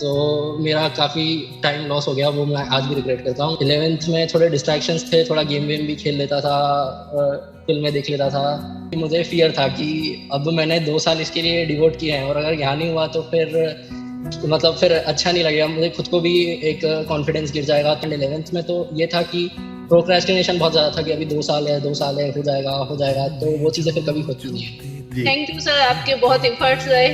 तो मेरा काफ़ी टाइम लॉस हो गया, वो मैं आज भी रिग्रेट करता हूँ। 11th में थोड़े डिस्ट्रैक्शंस थे, थोड़ा गेम वेम भी खेल लेता था, फिल्में देख लेता था। मुझे फियर था कि अब मैंने 2 साल इसके लिए डिवोट किए हैं और अगर यहाँ नहीं हुआ तो फिर मतलब फिर अच्छा नहीं लगेगा, मुझे खुद को भी एक कॉन्फिडेंस गिर जाएगा। तो 11th में तो ये था कि प्रोक्रेस्टिनेशन बहुत ज़्यादा था कि अभी 2 साल है, 2 साल है, हो जाएगा, तो वो चीज़ें फिर कभी होती नहीं है। थैंक यू सर, आपके बहुत एफर्ट्स रहे।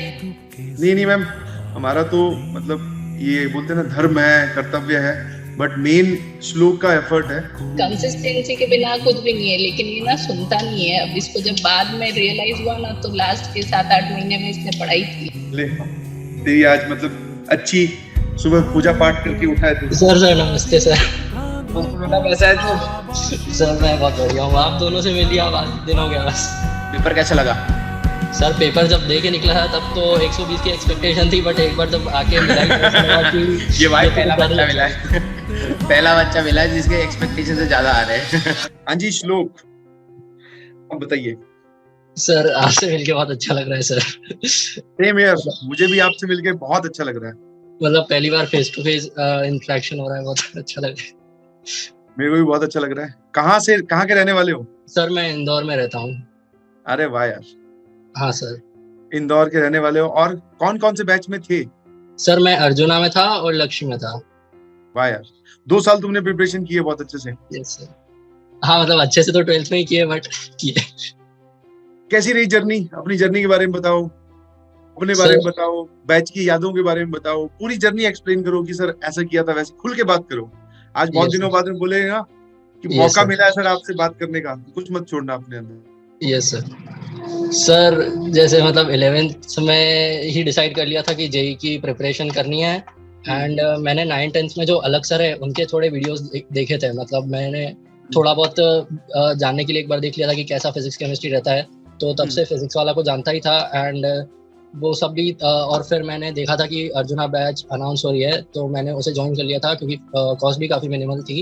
नहीं मैम, हमारा तो मतलब ये बोलते हैं ना, धर्म है, कर्तव्य है, बट मेन श्लोक का एफर्ट है। कंसिस्टेंसी के बिना कुछ भी नहीं है, लेकिन ये ना सुनता नहीं है। अब इसको जब बाद में रियलाइज हुआ ना, तो लास्ट के 7-8 महीने में इसने पढ़ाई की। ले तेरी आज मतलब अच्छी सुबह पूजा पाठ करके उठा है तू। सर नमस्ते सर। बेटा कैसा है तू? सर मैं बहुत बढ़िया हूँ, आप दोनों से मिल लिया, आज दिन हो गया बस। पेपर कैसा लगा? सर पेपर जब दे के निकला था तब तो 120 की एक्सपेक्टेशन थी, बट एक बार जब आके मिला कि ये भाई पहला बच्चा मिला है पहला बच्चा मिला है जिसके एक्सपेक्टेशन से ज्यादा आ रहे हैं। हाँ जी श्लोक, अब बताइए। सर आपसे मिलके बहुत अच्छा लग रहा है सर। सेम यार, मुझे भी आपसे मिलके बहुत अच्छा लग रहा है। मतलब पहली बार फेस टू फेस इंटरेक्शन हो रहा है, बहुत अच्छा लग रहा है। मेरे को भी बहुत अच्छा लग रहा है। कहाँ के रहने वाले हो? सर मैं इंदौर में रहता हूँ। अरे वाह यार। हाँ सर। इंदौर के रहने वाले हो, और कौन कौन से बैच में थे? सर मैं अर्जुना में था और लक्ष्य में था। वाह यार, 2 साल तुमने प्रिपरेशन की है बहुत अच्छे से। Yes sir. हाँ मतलब अच्छे से तो 12th में ही किए, बट किए। कैसी रही जर्नी? अपनी जर्नी के बारे में बताओ, अपने बारे में बताओ, बैच की यादों के बारे में बताओ, पूरी जर्नी एक्सप्लेन करो कि सर ऐसा किया था, वैसे खुल के बात करो। आज बहुत दिनों बाद में बोले ना कि मौका मिला है सर आपसे बात करने का, कुछ मत छोड़ना अपने अंदर। Yes sir. जैसे मतलब 11th में ही डिसाइड कर लिया था कि जेई की प्रिपरेशन करनी है, एंड मैंने 9th-10th में जो अलग सर है उनके थोड़े वीडियोस देखे थे। मतलब मैंने थोड़ा बहुत जानने के लिए एक बार देख लिया था कि कैसा फिजिक्स केमिस्ट्री रहता है, तो तब से फिजिक्स वाला को जानता ही था। एंड वो सब भी और फिर मैंने देखा था कि अर्जुना बैच अनाउंस हो रही है, तो मैंने उसे ज्वाइन कर लिया था क्योंकि कॉस्ट भी काफ़ी मिनिमल थी।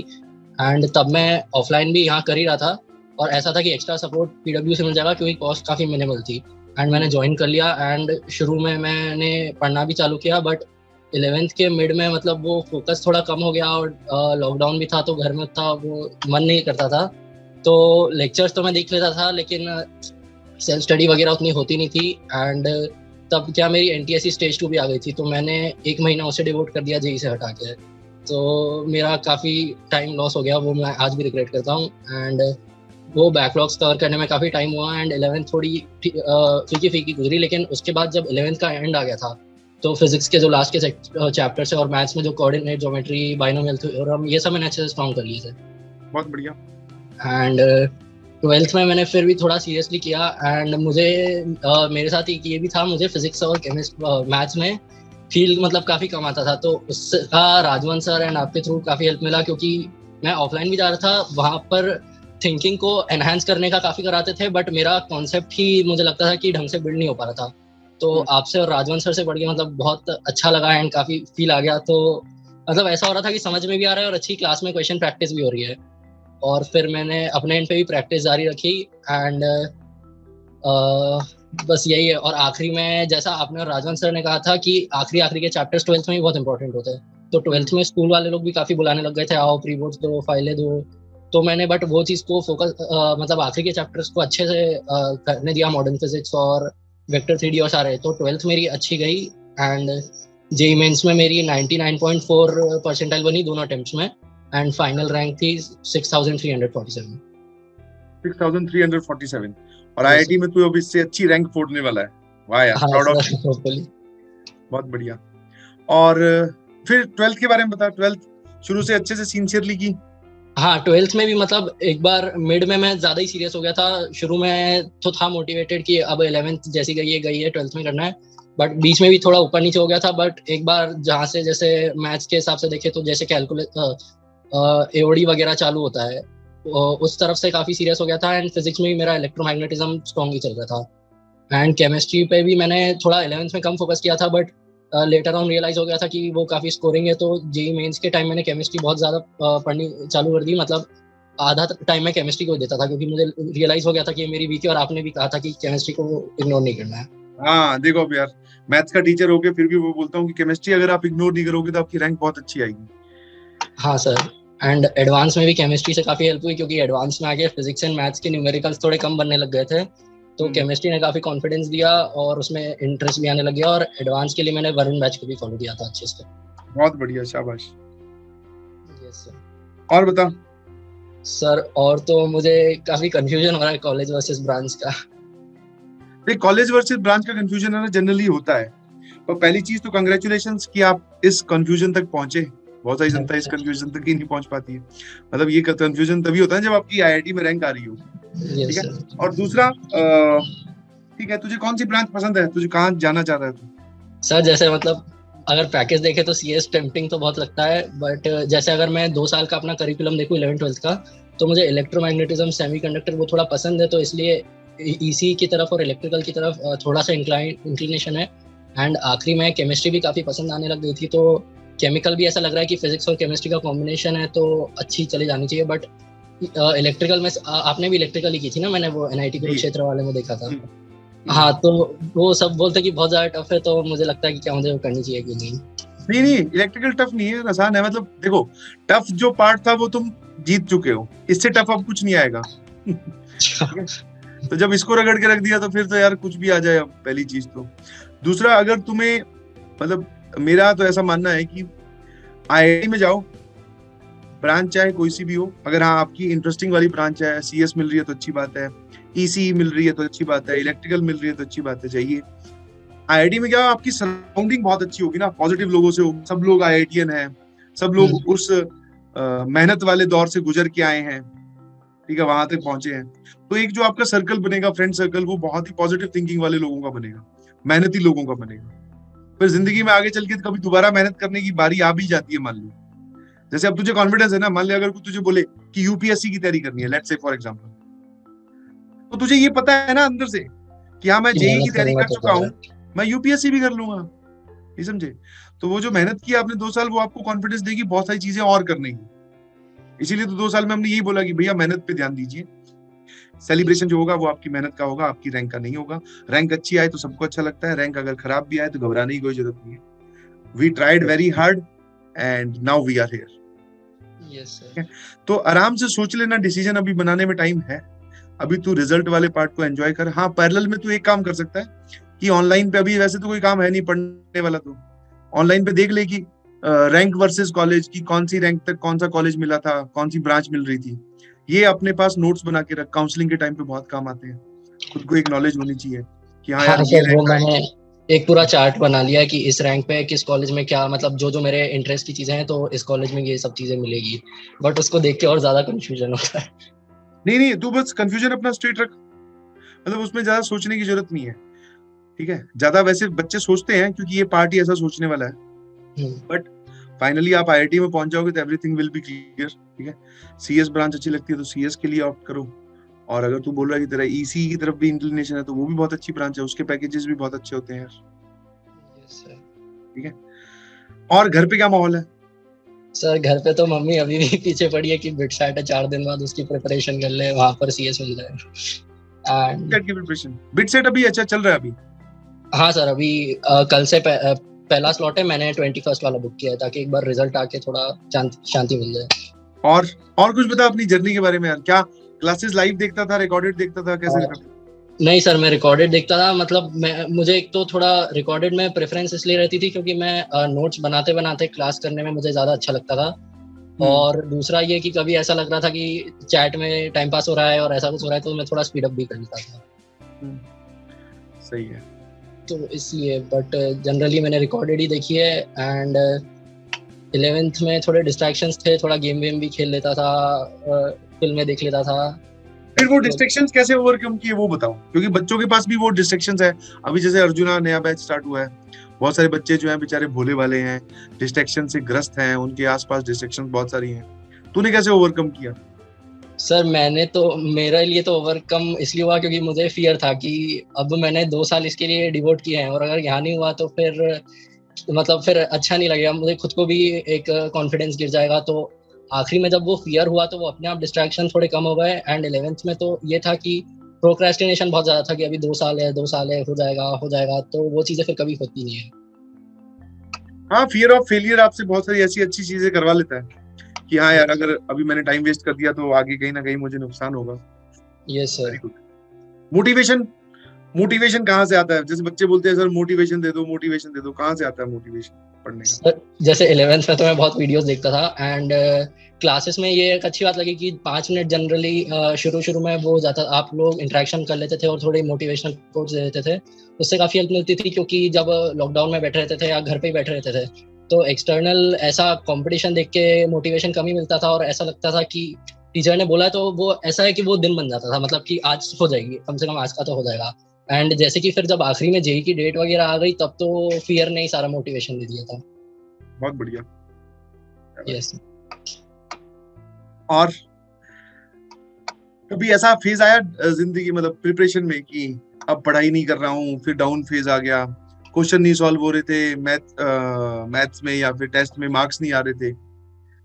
एंड तब मैं ऑफलाइन भी यहाँ कर ही रहा था, और ऐसा था कि एक्स्ट्रा सपोर्ट पीडब्ल्यू से मिल जाएगा क्योंकि कॉस्ट काफ़ी मिनिमल थी। एंड मैंने ज्वाइन कर लिया, एंड शुरू में मैंने पढ़ना भी चालू किया, बट 11th के मिड में मतलब वो फोकस थोड़ा कम हो गया, और लॉकडाउन भी था तो घर में था, वो मन नहीं करता था। तो लेक्चर्स तो मैं देख लेता था, लेकिन सेल्फ स्टडी वगैरह उतनी होती नहीं थी। एंड तब क्या मेरी NTSC स्टेज 2 भी आ गई थी, तो मैंने 1 महीना उसे डिवोट कर दिया जेई से हटा के। तो मेरा काफ़ी टाइम लॉस हो गया, वो मैं आज भी रिग्रेट करता हूँ। एंड वो बैकलॉग्स कवर करने में काफ़ी टाइम हुआ, एंड 11th थोड़ी फीकी फीकी गुजरी। लेकिन उसके बाद जब 11th का एंड आ गया था, तो फिजिक्स के जो लास्ट के चैप्टर्स है और मैथ्स में जो कोऑर्डिनेट ज्योमेट्री, बाइनोमियल थ्योरम, ये सब मैंने अच्छे से स्ट्रॉन्ग कर लिए थे। बहुत बढ़िया। एंड 12th में मैंने फिर भी थोड़ा सीरियसली किया, एंड मुझे मेरे साथ एक ये भी था, मुझे फिजिक्स और मैथ्स में फील मतलब काफ़ी कम आता था, तो उसका राजवन सर एंड आपके थ्रू काफ़ी हेल्प मिला, क्योंकि मैं ऑफलाइन भी जा रहा था, वहाँ पर थिंकिंग को एनहांस करने का काफ़ी कराते थे, बट मेरा कॉन्सेप्ट ही मुझे लगता था कि ढंग से बिल्ड नहीं हो पा रहा था। तो आपसे और राजवन सर से पढ़ के मतलब बहुत अच्छा लगा, एंड काफ़ी फील आ गया। तो मतलब ऐसा हो रहा था कि समझ में भी आ रहा है और अच्छी क्लास में क्वेश्चन प्रैक्टिस भी हो रही है। और फिर मैंने अपने एंड पे भी प्रैक्टिस जारी रखी, एंड बस यही है। और आखिरी में जैसा आपने और राजवन सर ने कहा था कि आखिरी के चैप्टर्स 12th में भी बहुत इंपॉर्टेंट होते हैं, तो 12th में स्कूल वाले लोग भी काफ़ी बुलाने लग गए थे, आओ प्री बोर्ड्स दो, फाइलें दो। तो मैंने बट वो चीज़ को फोकस मतलब आखिरी के चैप्टर्स को अच्छे से करने दिया, मॉडर्न फिजिक्स और वेक्टर 3D और सारे। तो 12th मेरी अच्छी गई, एंड जेई मेंस में मेरी 99.4 परसेंटाइल बनी दोनों अटेम्प्ट्स में, एंड फाइनल रैंक थी 6347। 6347। और आईआईटी में तू अब इससे अच्छी रैंक फोड़ने वाला है। वाह यार, प्राउड ऑफ यू। बहुत बढ़िया। और फिर 12th के बारे में बता। 12th शुरू से अच्छे से सिंसियरली की? हाँ 12th में भी मतलब एक बार मिड में मैं ज्यादा ही सीरियस हो गया था। शुरू में तो था मोटिवेटेड कि अब 11th जैसी गई है 12th में करना है, बट बीच में भी थोड़ा ऊपर नीचे हो गया था। बट एक बार जहाँ से जैसे मैथ्स के हिसाब से देखे तो जैसे कैलकुलेट एओडी वगैरह चालू होता है, उस तरफ से काफी सीरियस हो गया था। एंड फिजिक्स में भी मेरा इलेक्ट्रोमैग्नेटिज्म स्ट्रॉन्ग ही चल रहा था। एंड केमिस्ट्री पे भी मैंने थोड़ा 11th में कम फोकस किया था, बट लेटर ऑन रियलाइज हो गया था कि वो काफ़ी स्कोरिंग है। तो जेई मेंस के टाइम मैंने केमिस्ट्री बहुत ज़्यादा पढ़नी चालू कर दी। मतलब आधा टाइम मैं केमिस्ट्री को देता था, क्योंकि मुझे रियलाइज हो गया था कि मेरी वीक है, और आपने भी कहा था कि केमिस्ट्री को इग्नोर नहीं करना है। हाँ देखो अब यार, मैथ्स का टीचर होके फिर भी वो बोलता हूँ कि केमिस्ट्री अगर आप इग्नोर नहीं करोगे तो आपकी रैंक बहुत अच्छी आएगी। हाँ सर, एंड एडवांस में भी केमिस्ट्री से काफी हेल्प हुई, क्योंकि एडवांस में आगे फिजिक्स एंड मैथ्स के न्यूमेरिकल्स थोड़े कम बनने लग गए थे, तो केमिस्ट्री ने काफी कॉन्फिडेंस दिया और उसमें इंटरेस्ट भी आने लग गया, और एडवांस के लिए मैंने वरुण बैच को भी फॉलो किया था अच्छे से। बहुत बढ़िया, शाबाश। Yes sir. और बता सर, और तो मुझे काफी कंफ्यूजन हो रहा है कॉलेज वर्सेस ब्रांच का। देख, कॉलेज वर्सेस ब्रांच का कंफ्यूजन है ना, जनरली होता है। और पहली चीज तो कंग्रेचुलेशंस कि आप इस कंफ्यूजन तक पहुंचे। बहुत सारी जनता इस कंफ्यूजन तक ही नहीं पहुंच पाती है। मतलब ये कंफ्यूजन तभी होता है जब आपकी आईआईटी में रैंक आ रही हो। ठीक है। और दूसरा, ठीक है, तुझे कौन सी ब्रांच पसंद है, तुझे कहाँ जाना चाह रहा है तू? सर जैसे मतलब अगर पैकेज देखे तो सीएस टेम्पटिंग तो बहुत लगता है, बट जैसे अगर मैं 2 साल का अपना करिकुलम देखूं 11th-12th का, तो मुझे इलेक्ट्रोमैग्नेटिज्म, सेमीकंडक्टर वो थोड़ा पसंद है, तो इसलिए ईसी की तरफ और इलेक्ट्रिकल की तरफ थोड़ा सा इंक्लिनेशन है। एंड आखिरी में केमिस्ट्री भी काफी पसंद आने लग गई थी, तो केमिकल भी ऐसा लग रहा है कि फिजिक्स और केमिस्ट्री का कॉम्बिनेशन है तो अच्छी चली जानी चाहिए। बट इलेक्ट्रिकल में आपने भी इलेक्ट्रिकल ही की थी ना, मैंने वो एनआईटी कुरुक्षेत्र वाले में देखा था। हाँ, तो वो सब बोलते कि बहुत ज्यादा टफ है, तो मुझे लगता है कि क्या मुझे वो करनी चाहिए कि नहीं। नहीं, इलेक्ट्रिकल टफ नहीं है, आसान है। मतलब देखो, टफ जो पार्ट था वो तुम जीत चुके हो, इससे टफ अब कुछ नहीं आएगा। तो जब इसको रगड़ के रख दिया तो फिर तो यार कुछ भी आ जाए। अब पहली चीज तो, दूसरा, अगर तुम्हें, मतलब मेरा तो ऐसा मानना है कि आईआईटी में जाओ, ब्रांच चाहे कोई सी भी हो। अगर हाँ आपकी इंटरेस्टिंग वाली ब्रांच है, सीएस मिल रही है तो अच्छी बात है, ईसी मिल रही है तो अच्छी बात है, इलेक्ट्रिकल मिल रही है तो अच्छी बात है, चाहिए। आईआईटी में क्या, आपकी सराउंडिंग बहुत अच्छी होगी ना, पॉजिटिव लोगों से होगी, सब लोग आईआईटीएन हैं, सब लोग उस मेहनत वाले दौर से गुजर के आए हैं, ठीक है, वहां तक पहुंचे हैं। तो एक जो आपका सर्कल बनेगा, फ्रेंड सर्कल, वो बहुत ही पॉजिटिव थिंकिंग वाले लोगों का बनेगा, मेहनती लोगों का बनेगा। फिर जिंदगी में आगे चल के कभी दोबारा मेहनत करने की बारी आ भी जाती है, मान लो। जैसे अब तुझे कॉन्फिडेंस है ना, मान ले अगर कोई तुझे बोले कि यूपीएससी की तैयारी करनी है, लेट्स से फॉर एग्जांपल, तो तुझे ये पता है ना अंदर से कि हाँ मैं जेईई की तैयारी कर चुका हूँ, मैं यूपीएससी भी कर लूंगा, ये समझे। तो वो जो मेहनत की आपने 2 साल, वो आपको कॉन्फिडेंस देगी बहुत सारी चीजें और करने की। इसीलिए तो 2 साल में हमने यही बोला कि भैया मेहनत पे ध्यान दीजिए, सेलिब्रेशन जो होगा वो आपकी मेहनत का होगा, आपकी रैंक का नहीं होगा। रैंक अच्छी आए तो सबको अच्छा लगता है, रैंक अगर खराब भी आए तो घबराने की कोई जरूरत नहीं है। We tried very hard and now we are here. तो आराम से सोच लेना, डिसीजन अभी बनाने में टाइम है। अभी तू रिजल्ट वाले पार्ट को एंजॉय कर। हाँ, पैरेलल में तू एक काम कर सकता है कि ऑनलाइन पे, अभी वैसे तो कोई काम है नहीं पढ़ने वाला, तो ऑनलाइन पे देख ले कि रैंक वर्सेस कॉलेज की, कौन सी रैंक तक कौन सा कॉलेज मिला था, कौन सी ब्रांच मिल रही थी। ये अपने पास नोट्स बना के रख, काउंसलिंग के टाइम पे बहुत काम आते हैं। खुद को एक नॉलेज होनी चाहिए कि हाँ यार ये रैंक है। मैंने एक पूरा चार्ट बना लिया है कि इस रैंक पे किस कॉलेज में क्या, मतलब जो जो मेरे इंटरेस्ट की चीजें हैं तो इस कॉलेज में ये सब चीजें मिलेगी, बट उसको देख के और ज्यादा कंफ्यूजन होता है। नहीं, तू बस कंफ्यूजन अपना स्ट्रेट रख, मतलब उसमें ज्यादा सोचने की जरूरत नहीं है, ठीक है। ज्यादा वैसे बच्चे सोचते हैं क्योंकि ये पार्टी ऐसा सोचने वाला है, बट फाइनली आप आईआईटी में पहुंच जाओगे तो एवरीथिंग विल बी क्लियर, ठीक है। सीएस ब्रांच अच्छी लगती है तो सीएस के लिए ऑप्ट करो, और अगर तू बोल रहा है कि तेरा ईसी की तरफ भी इंक्लिनेशन है तो वो भी बहुत अच्छी ब्रांच है, उसके पैकेजेस भी बहुत अच्छे होते हैं यार, ठीक है। और घर पे क्या माहौल है? सर घर पे तो मम्मी अभी भी पीछे पड़ी है कि बिटसैट है, 4 दिन बाद उसकी प्रिपरेशन कर ले, वहां पर सीएस मिल जाए। बिटसेट की प्रिपरेशन, बिटसेट अभी अच्छा चल रहा है अभी? हाँ सर, अभी कल से पहला स्लॉट है, मैंने 21st वाला बुक किया है ताकि एक बार रिजल्ट आके थोड़ा शांति मिल जाए। और कुछ बता अपनी जर्नी के बारे में यार, क्या क्लासेस लाइव देखता था, रिकॉर्डेड देखता था, कैसे देखता था? नहीं सर, मैं रिकॉर्डेड देखता था। मतलब मुझे एक तो थोड़ा रिकॉर्डेड में प्रेफरेंस इसलिए रहती थी क्योंकि मैं नोट्स बनाते बनाते क्लास करने में मुझे ज्यादा अच्छा लगता था, और दूसरा ये कि कभी ऐसा लग रहा था कि चैट में टाइम पास हो रहा है और ऐसा कुछ हो रहा है तो मैं थोड़ा स्पीड अप भी कर लेता था। सही है, तो इसलिए, बट जनरली मैंने रिकॉर्डेड ही देखी है। एंड 11th में थोड़े डिस्ट्रैक्शंस थे, थोड़ा गेम वेम भी खेल लेता था, फिल्में देख लेता था। फिर वो डिस्ट्रैक्शंस कैसे ओवरकम किए वो बताओ, क्योंकि बच्चों के पास भी वो डिस्ट्रैक्शंस है। अभी जैसे अर्जुना नया बैच स्टार्ट हुआ है, बहुत सारे बच्चे जो हैं बेचारे भोले वाले हैं, डिस्ट्रैक्शन से ग्रस्त हैं, उनके आसपास डिस्ट्रैक्शंस बहुत सारी हैं। तूने कैसे ओवरकम किया? सर मेरे लिए तो ओवरकम इसलिए हुआ क्योंकि मुझे फियर था कि अब मैंने 2 साल इसके लिए डिवोट किए हैं और अगर यहाँ नहीं हुआ तो फिर अच्छा नहीं लगेगा, मुझे खुद को भी एक कॉन्फिडेंस गिर जाएगा। तो आखिरी में जब वो फियर हुआ तो वो अपने आप डिस्ट्रैक्शन थोड़े कम हो गए। एंड 11th में तो ये था कि प्रोक्रेस्टिनेशन बहुत ज्यादा था कि अभी 2 साल है, हो जाएगा, तो वो चीजें फिर कभी होती नहीं है। हाँ, फियर ऑफ फेलियर आपसे बहुत सारी ऐसी अच्छी चीजें करवा लेता है कि हाँ यार, अगर अभी मैंने टाइम वेस्ट कर दिया तो आगे कहीं ना कहीं मुझे नुकसान होगा। Yes very sir. Good. Motivation, motivation कहाँ से आता है? जैसे बच्चे बोलते हैं सर मोटिवेशन दे दो, मोटिवेशन दे दो, कहाँ से आता है मोटिवेशन पढ़ने का? सर जैसे 11th में तो मैं बहुत वीडियोस देखता था, एंड क्लासेस में ये एक अच्छी बात लगी कि 5 मिनट जनरली शुरू शुरू में वो जाता, आप लोग इंटरेक्शन कर लेते थे और थोड़े मोटिवेशनल कोट्स दे देते थे, उससे काफ़ी हेल्प मिलती थी। क्योंकि जब लॉकडाउन में बैठे रहते थे या घर पे ही बैठे रहते थे, तो एक्सटर्नल ऐसा कंपटीशन देख के मोटिवेशन कम ही मिलता था, और ऐसा लगता था कि टीचर ने बोला तो वो ऐसा है कि वो दिन बन जाता था, मतलब कि आज हो जाएगी, कम से कम आज का तो हो जाएगा। एंड जैसे कि फिर जब आखिरी में जेई की डेट वगैरह आ गई, तब तो फियर ने ही सारा मोटिवेशन दे दिया था। बहुत बढ़िया। यस। और कभी ऐसा फेज आया जिंदगी मतलब प्रिपरेशन में कि अब पढ़ाई नहीं कर रहा हूँ, फिर डाउन फेज आ गया, क्वेश्चन नहीं सॉल्व हो रहे थे, मैथ्स में या फिर टेस्ट में मार्क्स नहीं आ रहे थे,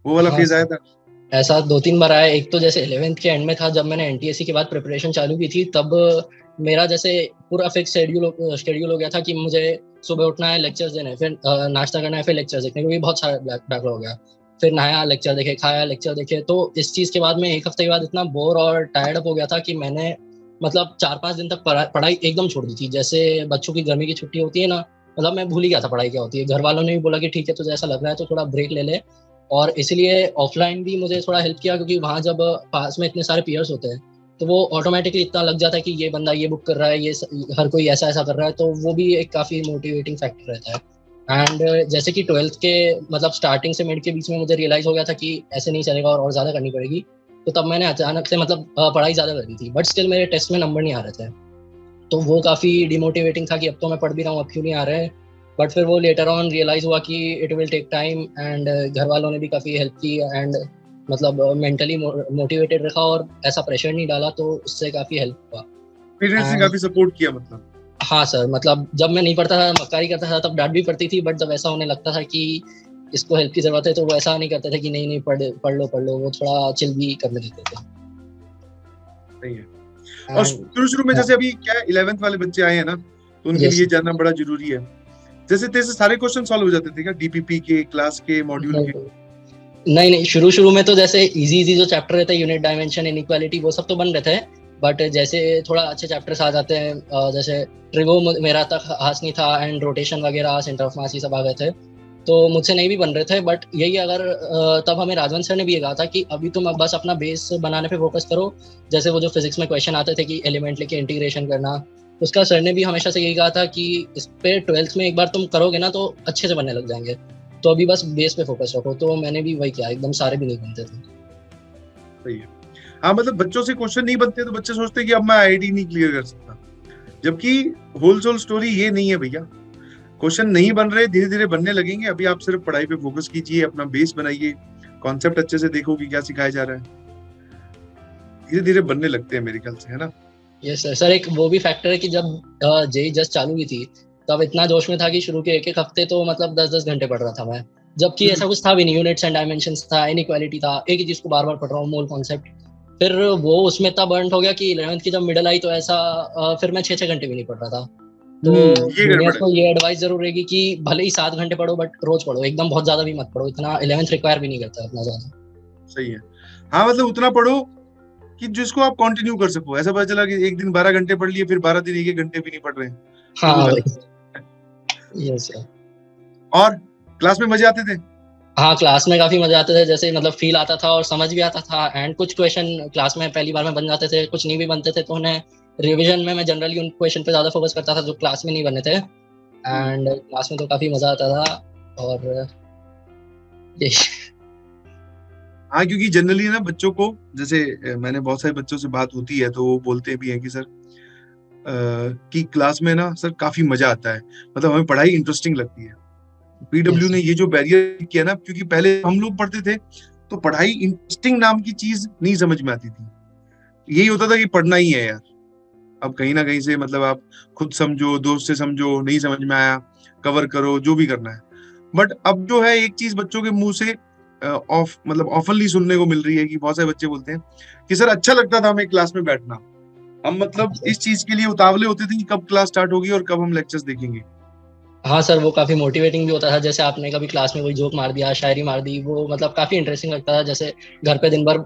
वो वाला हाँ फेज आया सर, था? ऐसा 2-3 बार आया। एक तो जैसे 11th के एंड में था, जब मैंने एनटीएससी के बाद प्रिपरेशन चालू की थी, तब मेरा जैसे पूरा फिक्स शेड्यूल हो गया था कि मुझे सुबह उठना है, लेक्चर्स देने हैं, फिर नाश्ता करना है, फिर लेक्चर्स देखने, क्योंकि बहुत सारा बैकलॉग हो गया। फिर नहाया, लेक्चर देखे, खाया, लेक्चर देखे। तो इस चीज़ के बाद में 1 हफ्ते के बाद इतना बोर और टायर्ड अप हो गया था कि मैंने मतलब 4-5 दिन तक पढ़ाई एकदम छोड़ दी थी। जैसे बच्चों की गर्मी की छुट्टी होती है ना, मतलब मैं भूल ही गया था पढ़ाई क्या होती है। घर वालों ने भी बोला कि ठीक है, तुझे ऐसा लग रहा है तो थोड़ा ब्रेक ले ले। और इसलिए ऑफलाइन भी मुझे थोड़ा हेल्प किया, क्योंकि वहाँ जब पास में इतने सारे पीयर्स होते हैं, तो वो ऑटोमेटिकली इतना लग जाता है कि ये बंदा ये बुक कर रहा है, हर कोई ऐसा ऐसा कर रहा है, तो वो भी एक काफ़ी मोटिवेटिंग फैक्टर रहता है। एंड जैसे कि 12th के मतलब स्टार्टिंग से मिड के बीच में मुझे रियलाइज़ हो गया था कि ऐसे नहीं चलेगा और ज़्यादा करनी पड़ेगी। तो तब मैंने अचानक से मतलब पढ़ाई ज़्यादा करी थी, बट स्टिल मेरे टेस्ट में नंबर नहीं आ रहे थे। तो वो काफ़ी डिमोटिवेटिंग था कि अब तो मैं पढ़ भी रहा हूँ, अब क्यों नहीं आ रहे हैं। बट फिर वो लेटर ऑन रियलाइज़ हुआ कि it will take time, and घर वालों ने भी काफ़ी हेल्प की, एंड मतलब मेंटली मोटिवेटेड रखा और ऐसा प्रेशर नहीं डाला, तो उससे काफ़ी हेल्प हुआ। पेरेंट्स ने एंड काफी सपोर्ट किया मतलब? हाँ सर, मतलब जब मैं नहीं पढ़ता था, मक्कारी करता था, तब डांट भी पड़ती थी, बट जब ऐसा होने लगता था कि इसको हेल्प की ज़रूरत है, तो वो ऐसा नहीं करते थे कि नहीं नहीं पढ़ लो, वो थोड़ा चिल भी करने देते थे। सही है। और एंड शुरू शुरू में जैसे अभी क्या 11th वाले बच्चे आए हैं ना, तो उनके यस। लिए जानना बड़ा जरूरी है। जैसे तैसे सारे क्वेश्चन सॉल्व हो जाते थे क्या, डीपीपी के, क्लास के, मॉड्यूल के? नहीं नहीं, शुरू शुरू में तो जैसे इजी इजी जो चैप्टर रहते हैं, यूनिट डायमेंशन, इनइक्वालिटी, वो सब तो बन रहे थे। बट जैसे थोड़ा अच्छे चैप्टर्स आ जाते हैं, जैसे ट्रिगो मेरा तक खास नहीं था, एंड रोटेशन वगैरह, सेंटर ऑफ मास, ये सब आ गए थे, तो मुझसे नहीं भी बन रहे थे। बट यही अगर तब हमें राजवंत सर ने भी ये कहा था कि अभी तुम बस अपना बेस बनाने पे फोकस करो। जैसे वो जो फिजिक्स में क्वेश्चन आते थे कि एलिमेंट लेके इंटीग्रेशन करना, उसका सर ने भी हमेशा से यही कहा था कि इस पे 12th में एक बार तुम करोगे ना, तो अच्छे से बनने लग जाएंगे। तो अभी बस बेस पे फोकस रखो। तो मैंने भी वही किया, एकदम सारे भी नहीं बनते थे। सही है। हाँ, मतलब बच्चों से क्वेश्चन नहीं बनते तो बच्चे सोचते हैं कि अब मैं आईआईटी नहीं क्लियर कर सकता, जबकि होल सोल स्टोरी ये नहीं है भैया। क्वेश्चन नहीं बन रहे, धीरे धीरे बनने लगेंगे। अभी आप सिर्फ पढ़ाई पे फोकस कीजिए, अपना बेस बनाइए, कॉन्सेप्ट अच्छे से देखो कि क्या सिखाया जा रहा है, धीरे धीरे बनने लगते हैं मेरे ख्याल से, है ना? Yes sir. सर एक वो भी फैक्टर है कि जब जेई जस्ट चालू हुई थी, तब इतना जोश में था कि शुरू के 1-1 हफ्ते तो मतलब 10-10 घंटे पढ़ रहा था मैं, जबकि ऐसा कुछ था भी नहीं। यूनिट्स एंड डायमेंशंस था, इनइक्वालिटी था, एक ही चीज को बार बार पढ़ रहा हूँ, मोल कॉन्सेप्ट। फिर वो उसमें इतना बर्न हो गया कि 11th की जब मिडल आई, तो ऐसा फिर मैं 6-6 घंटे भी नहीं पढ़ रहा था। तो ये गड़बड़ जूनियर्स है। को ये एडवाइस जरूर रहेगी कि भले ही 7 घंटे पढ़ो, बट रोज पढ़ो, एकदम बहुत ज्यादा भी मत पढ़ो, इतना 11th रिक्वायर भी नहीं करता इतना ज्यादा। सही है। हाँ, मतलब उतना पढ़ो कि जिसको आप कंटिन्यू कर सको। ऐसा पता चला कि एक दिन 12 घंटे पढ़ लिए, फिर 12 दिन 1-1 घंटे भी नहीं पढ़ रहे हैं, फिर वो हाँ गलत भाई। है। Yes sir. और क्लास में मजे आते थे? हाँ, क्लास में काफी मजा आते थे, जैसे मतलब फील आता था और समझ भी आता था। एंड कुछ क्वेश्चन क्लास में पहली बार में बन जाते थे, कुछ नहीं भी बनते थे, तो उन्हें रिवीजन में मैं जनरली उन क्वेश्चन पे ज्यादा फोकस करता था जो क्लास में नहीं बने थे। एंड क्लास में तो काफी मजा आता था। और ये हाँ, क्योंकि जनरली ना बच्चों को, जैसे मैंने बहुत सारे बच्चों से बात होती है तो वो बोलते भी हैं कि सर कि क्लास में ना सर काफी मजा आता है, मतलब हमें पढ़ाई इंटरेस्टिंग लगती है। पीडब्ल्यू ने ये जो बैरियर किया ना, क्योंकि पहले हम लोग पढ़ते थे तो पढ़ाई इंटरेस्टिंग नाम की चीज नहीं समझ में आती थी, यही होता था कि पढ़ना ही है यार। अब कहीं ना कहीं से मतलब आप खुद समझो, दोस्त से समझो, नहीं समझ में आया कवर करो, जो भी करना है। बट अब जो है एक चीज बच्चों के मुंह से ऑफ मतलब ऑफनली सुनने को मिल रही है कि बहुत सारे बच्चे बोलते हैं कि सर अच्छा लगता था हमें क्लास में बैठना, हम मतलब इस चीज के लिए उतावले होते थे कि कब क्लास स्टार्ट होगी और कब हम लेक्चर्स देखेंगे। हाँ सर, वो काफी मोटिवेटिंग भी होता था। जैसे आपने कभी क्लास में कोई जोक मार दिया, शायरी मार दी, वो मतलब काफी इंटरेस्टिंग लगता था। जैसे घर पे दिन भर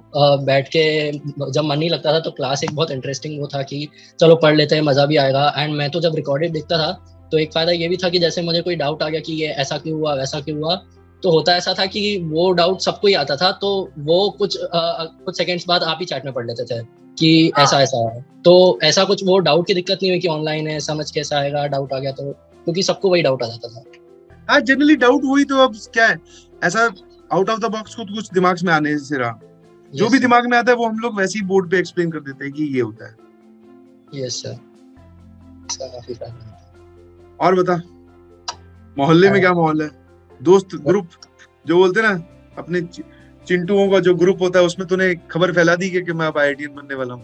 बैठ के जब मन नहीं लगता था, तो क्लास एक बहुत इंटरेस्टिंग वो था कि चलो पढ़ लेते हैं, मजा भी आएगा। एंड मैं तो जब रिकॉर्डेड देखता था, तो एक फायदा ये भी था कि जैसे मुझे कोई डाउट आ गया कि ये ऐसा क्यों हुआ, वैसा क्यों हुआ, तो होता ऐसा था कि वो डाउट सबको ही आता था, तो वो कुछ सेकंड्स बाद आप ही चैट में पढ़ लेते थे कि ऐसा ऐसा है। तो ऐसा कुछ वो डाउट की दिक्कत नहीं हुई कि ऑनलाइन है, समझ कैसा आएगा, डाउट आ गया तो, क्योंकि सबको वही डाउट आ जाता था। हाँ जनरली डाउट वही तो, अब क्या है ऐसा आउट ऑफ द बॉक्स को तो कुछ दिमाग में आने से रहा, जो भी यस दिमाग में आता है वो हम लोग वैसे ही बोर्ड पे एक्सप्लेन कर देते हैं कि ये होता है। यस सर, इसका काफी फायदा है। और बता, मोहल्ले में क्या माहौल है? दोस्त ग्रुप जो बोलते हैं ना, अपने चिंटुओं का जो ग्रुप होता है, उसमें तूने खबर फैला दी कि मैं अब आईआईटीएन बनने वाला हूँ?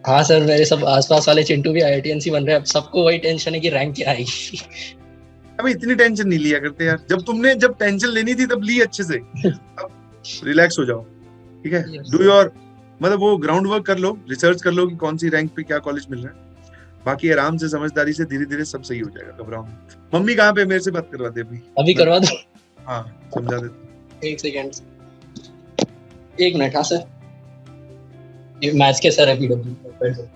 हाँ सर, मेरे सब आसपास वाले चिंटू भी आईआईटीएन बन रहे हैं। अब सबको वही टेंशन है कि रैंक क्या आएगी। अबे इतनी टेंशन नहीं लिया करते यार, जब टेंशन लेनी थी तब ली अच्छे से। अब रिलैक्स हो जाओ, ठीक है? Yes, डू योर मतलब वो ग्राउंड वर्क कर लो, रिसर्च कर लो कि कौन सी रैंक पे क्या कॉलेज मिल रहा है। बाकी आराम से समझदारी से धीरे धीरे सब सही हो जाएगा, घबराओ मत। मम्मी कहाँ पे? मेरे से बात करवा दे अभी। अभी करवा दो। हाँ समझा देता। एक सेकेंड, एक मिनट। हाँ सर, ये मैथ्स के सर है PW.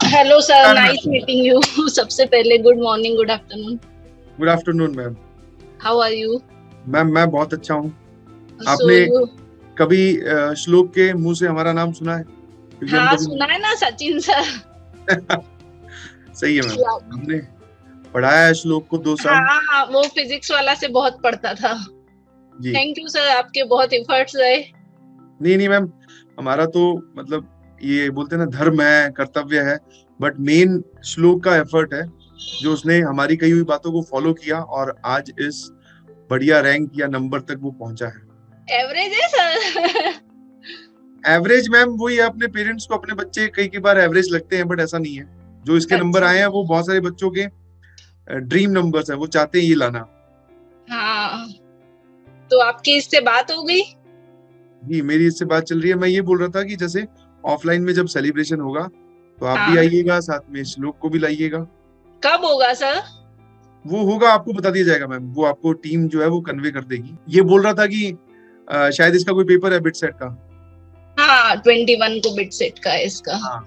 Hello sir, nice meeting you. सबसे पहले good morning, good afternoon. Good afternoon ma'am. How are you? Ma'am मैं बहुत अच्छा हूँ। सो आपने यू? कभी श्लोक के मुंह से हमारा नाम सुना है? क्योंकि हम हाँ कभी सुना है ना, सचिन सर। सही है मैम, हमने पढ़ाया है श्लोक को 2 साल। हाँ, वो फिजिक्स वाला से बहुत पढ़ता था। जी थैंक यू सर, आपके बहुत एफर्ट्स रहे। नहीं मैम, हमारा तो मतलब ये बोलते हैं ना, धर्म है, कर्तव्य है, बट मेन श्लोक का एफर्ट है, जो उसने हमारी कही हुई बातों को फॉलो किया और आज इस बढ़िया रैंक या नंबर तक वो पहुंचा है। एवरेज है सर। एवरेज मैम वही है, अपने पेरेंट्स को अपने बच्चे कई बार एवरेज लगते हैं, बट ऐसा नहीं है। जो इसके नंबर आए हैं वो बहुत सारे बच्चों के ड्रीम नंबर्स हैं, वो चाहते हैं ये लाना। हाँ, तो आपकी इससे बात हो गई? जी मेरी इससे बात चल रही है। मैं ये बोल रहा था कि जैसे ऑफलाइन में जब सेलिब्रेशन होगा तो आप भी हाँ। आइएगा, साथ में श्लोक को भी लाइएगा। कब होगा सर? वो होगा, आपको बता दिया जाएगा मैम, वो आपको टीम जो है वो कन्वे कर देगी। ये बोल रहा था कि शायद इसका कोई पेपर है बिट सेट का। हाँ, 21 को बिट सेट का है इसका। हाँ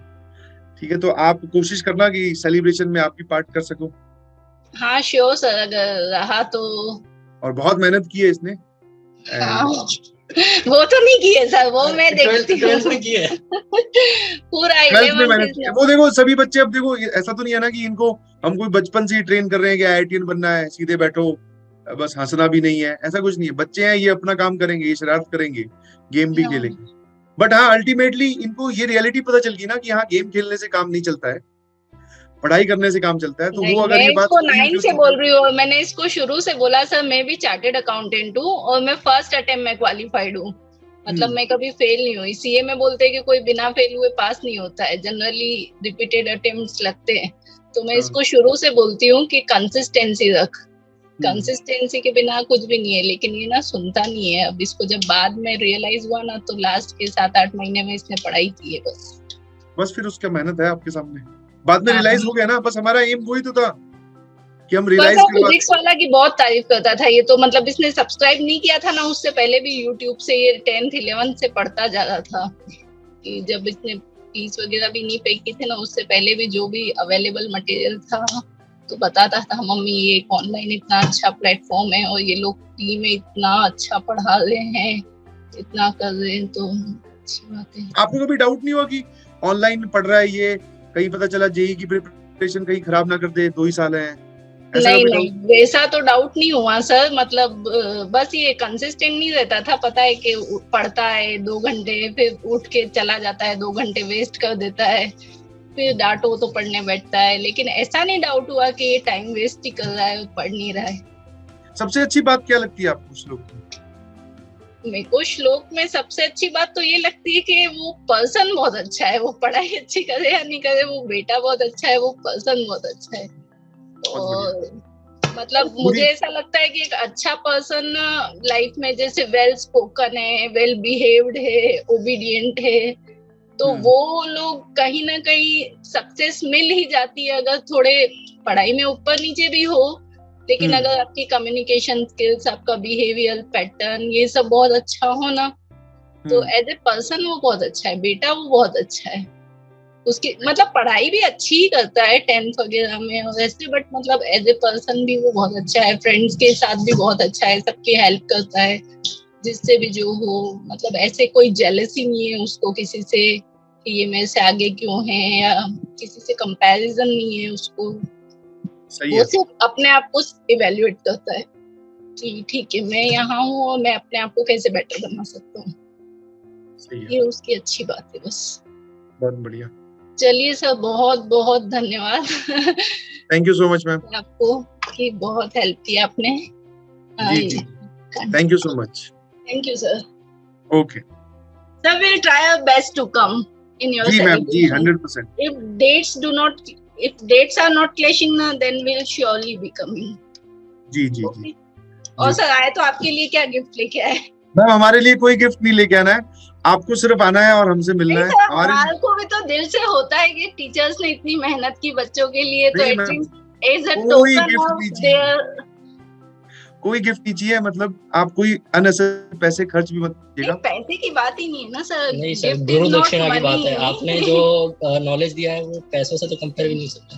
ठीक है, तो आप कोशिश करना कि सेलिब्रेशन में आप भी पार्ट कर सको। हाँ श्योर सर, अगर रहा तो। और बहुत मेहनत की है इसने। हाँ, वो तो नहीं की है सर, वो मैं देखती हूँ। पूरा 12th में मेहनत की है। वो देखो सभी बच्चे, अब देखो ऐसा तो नहीं है ना कि इनको हम कोई बचपन से ही ट्रेन कर रहे हैं कि आईआईटीएन बनना है, सीधे बैठो बस हंसना भी नहीं है, ऐसा कुछ नहीं है। बच्चे हैं, ये अपना काम करेंगे, ये शरारत करेंगे, गेम भी खेलेंगे, बट हाँ अल्टीमेटली इनको ये रियलिटी पता चल गई ना कि हाँ गेम खेलने से काम नहीं चलता है, पढ़ाई करने से काम चलता है। तो वो अगर ये बात मैं इसको 9 से बोल रही हूँ, मैंने इसको शुरू से बोला सर, मैं भी चार्टेड अकाउंटेंट हूँ और मैं फर्स्ट अटेम्प्ट में क्वालिफाइड हूँ, मतलब मैं कभी फेल नहीं हुई। सीए में बोलते हैं कि कोई बिना फेल हुए पास नहीं होता है, जनरली रिपीटेड अटेम्प्ट्स लगते हैं। तो मैं इसको शुरू से बोलती हूँ कि कंसिस्टेंसी रख, कंसिस्टेंसी के बिना कुछ भी नहीं है। लेकिन ये ना सुनता नहीं है। अब इसको जब बाद में रियलाइज हुआ ना, तो लास्ट के 7-8 महीने में इसने पढ़ाई की है बस फिर उसका मेहनत है आपके सामने, बाद में रियलाइज हो गया ना। बस हमारा एम वही तो था कि हम रियलाइज करवा। फिजिक्स वाला की बहुत तारीफ करता था ये तो, मतलब इसने सब्सक्राइब नहीं किया था ना, उससे पहले भी यूट्यूब से ये 10th 11th से पढ़ता जा रहा था। कि जब इसने फीस वगैरह भी नहीं पे की थी ना, उससे पहले भी जो भी अवेलेबल मटेरियल था तो बताता था, मम्मी ये ऑनलाइन इतना अच्छा प्लेटफॉर्म है और ये लोग फ्री में इतना अच्छा पढ़ा रहे हैं, इतना कर रहे हैं, तो अच्छी बात है। आपको कभी डाउट नहीं हुआ कि ऑनलाइन पढ़ रहा है ये, कहीं पता चला जेईई की प्रिपरेशन कहीं खराब ना कर दे, 2 ही साल है? नहीं, वैसा तो डाउट नहीं हुआ सर। मतलब बस ये कंसिस्टेंट नहीं रहता था। पता है कि पढ़ता है 2 घंटे, फिर उठ के चला जाता है, 2 घंटे वेस्ट कर देता है, फिर डांटो तो पढ़ने बैठता है। लेकिन ऐसा नहीं डाउट हुआ कि ये टाइम वेस्ट ही कर रहा है, पढ़ नहीं रहा है। सबसे अच्छी बात क्या लगती है आपको श्लोक की? मेरे को श्लोक में सबसे अच्छी बात तो ये लगती है कि वो पर्सन बहुत अच्छा है। वो पढ़ाई अच्छी करे या नहीं करे, वो बेटा बहुत अच्छा है, वो पर्सन बहुत अच्छा है। और मतलब मुझे ऐसा लगता है कि एक अच्छा पर्सन लाइफ में जैसे वेल स्पोकन है, वेल बिहेव्ड है, ओबीडियंट है, तो वो लोग कहीं ना कहीं सक्सेस मिल ही जाती है अगर थोड़े पढ़ाई में ऊपर नीचे भी हो, लेकिन अगर आपकी कम्युनिकेशन स्किल्स, आपका बिहेवियर पैटर्न, ये सब बहुत अच्छा हो ना, तो एज ए पर्सन वो बहुत अच्छा है, बेटा वो बहुत अच्छा है। उसकी मतलब पढ़ाई भी अच्छी ही करता है 10th वगैरह में और ऐसे, बट मतलब एज ए पर्सन भी वो बहुत अच्छा है, फ्रेंड्स के साथ भी बहुत अच्छा है, सबकी हेल्प करता है जिससे भी जो हो। मतलब ऐसे कोई जेलसी नहीं है उसको किसी से कि ये मेरे से आगे क्यों है, या किसी से कंपैरिजन नहीं है उसको। वो सिर्फ अपने आप को इवेल्युएट करता है कि ठीक है मैं यहाँ हूँ और मैं अपने आप को कैसे बेटर बना सकता हूँ। ये उसकी अच्छी बात है बस। बहुत बढ़िया। चलिए सर, बहुत बहुत धन्यवाद। Thank you so much ma'am, आपको की बहुत हेल्प की आपने। जी जी, thank you so much. Thank you sir. Okay sir, we'll try our best to come in your जी मैम, जी celebration. 100%. If dates are not clashing na, then we'll surely be coming. जी जी Okay. जी। और sir आए तो आपके लिए क्या गिफ्ट लेके आए? मैम हमारे लिए कोई गिफ्ट नहीं लेके आना है, आपको सिर्फ आना है और हमसे मिलना है। हमारे को भी तो दिल से होता है कि टीचर्स ने इतनी मेहनत की बच्चों के लिए, तो at least as a token of there. कोई गिफ्ट नहीं चाहिए, मतलब आप कोई अननेसेसरी पैसे खर्च भी मत कीजिएगा। पैसे की बात ही नहीं है ना सर, नहीं सर, गुरु दक्षिणा की बात है। आपने जो नॉलेज दिया है वो पैसों से तो कंपेयर भी नहीं सकता।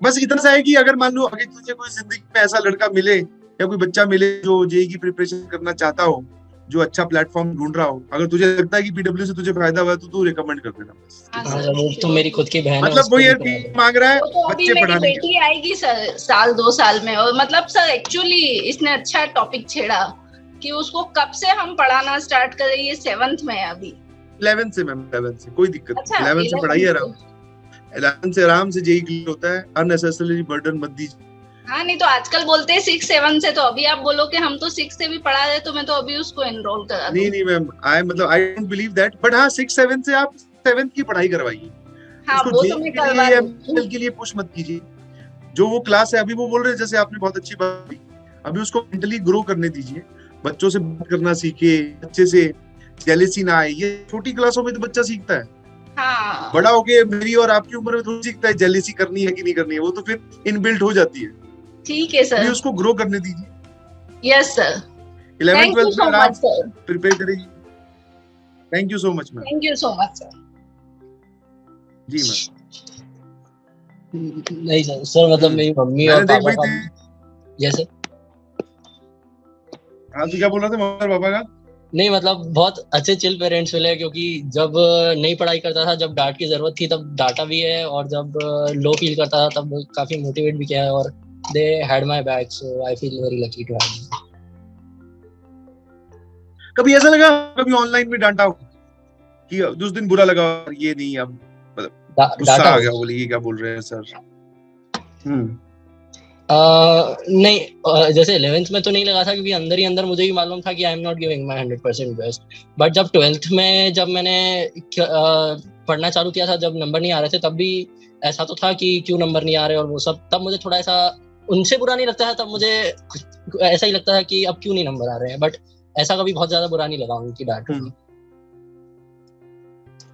बस इतना सा है कि अगर मान लो अगर तुझे कोई जिंदगी में ऐसा लड़का मिले या कोई बच्चा मिले जो जेईई की प्रिपरेशन करना चाहता हो, जो अच्छा प्लेटफॉर्म ढूंढ रहा हो, अगर तुझे लगता है कि पीडब्ल्यू से तुझे फायदा हुआ तो तू रिकमेंड कर देना बस। वो तो मेरी खुद की बहन है, मतलब वही मांग रहा है तो अभी बच्चे मेरी पढ़ाने बेटी आएगी सर 1-2 साल में, और मतलब सर एक्चुअली इसने अच्छा टॉपिक छेड़ा कि उसको कब से हम पढ़ाना स्टार्ट करें। ये 7th में है अभी। 11th से मैम, 11th से कोई दिक्कत नहीं। अच्छा, 11th से पढ़ाई आराम, 11th से आराम से जेईई क्लियर होता है, अननेसेसरी बर्डन मत दीजिए। हाँ, नहीं तो आजकल बोलते हैं 6-7 से, तो अभी आप बोलो कि हम तो 6 से भी पढ़ा रहे, तो मैं तो अभी उसको एनरोल करा दूं। नहीं ma'am, I don't believe that, but हाँ 6-7 से आप 7th की पढ़ाई करवाइए। हाँ, वो तो मैं करवा दूं। के लिए पुश मत कीजिए। जो वो क्लास है अभी, वो बोल रहे हैं जैसे आपने बहुत अच्छी बात की, अभी उसको मेंटली ग्रो करने दीजिए, बच्चों से बात करना सीखे, अच्छे से जेलसी ना आए। ये छोटी क्लासों में तो बच्चा सीखता है, हाँ। बड़ा होके मेरी और आपकी उम्र में थोड़ी सीखता है जेलसी करनी है कि नहीं करनी है, वो तो फिर इनबिल्ट हो जाती है। ठीक है सर, उसको ग्रो करने दीजिए। Yes sir. 11th 12th में आप प्रिपेयर करेगी। Thank you so much ma'am. Thank you so much sir. जी मैम। नहीं सर मतलब मेरी मम्मी और पापा का जैसे। हाँ तो क्या बोल रहा था मम्मी और पापा का? नहीं मतलब बहुत अच्छे चिल पेरेंट्स मिले, क्योंकि जब नहीं पढ़ाई करता था, जब डांट की जरूरत थी तब डांटा भी है, और जब लो फील करता था तब काफी मोटिवेट भी किया है, और they had my back, so I feel very lucky to have. कभी ऐसा लगा कभी ऑनलाइन में डांटा हो कि उस दिन बुरा लगा, ये नहीं अब गुस्सा आ गया, बोले ये क्या बोल रहे हैं सर? नहीं, जैसे 11th में तो नहीं लगा था, क्योंकि अंदर ही अंदर मुझे भी मालूम था कि I am not giving my 100% best. But जब 12th में जब मैंने पढ़ना चालू किया था, जब नंबर नहीं आ रहे थे, तब भी ऐसा तो था कि क्यों नंबर नहीं आ रहे और वो सब। तब मुझे थोड़ा ऐसा उनसे बुरा नहीं लगता था, तब मुझे ऐसा ही लगता था कि अब क्यों नहीं नंबर आ रहे हैं। बट ऐसा कभी बहुत ज्यादा बुरा नहीं लगा उनकी डांट।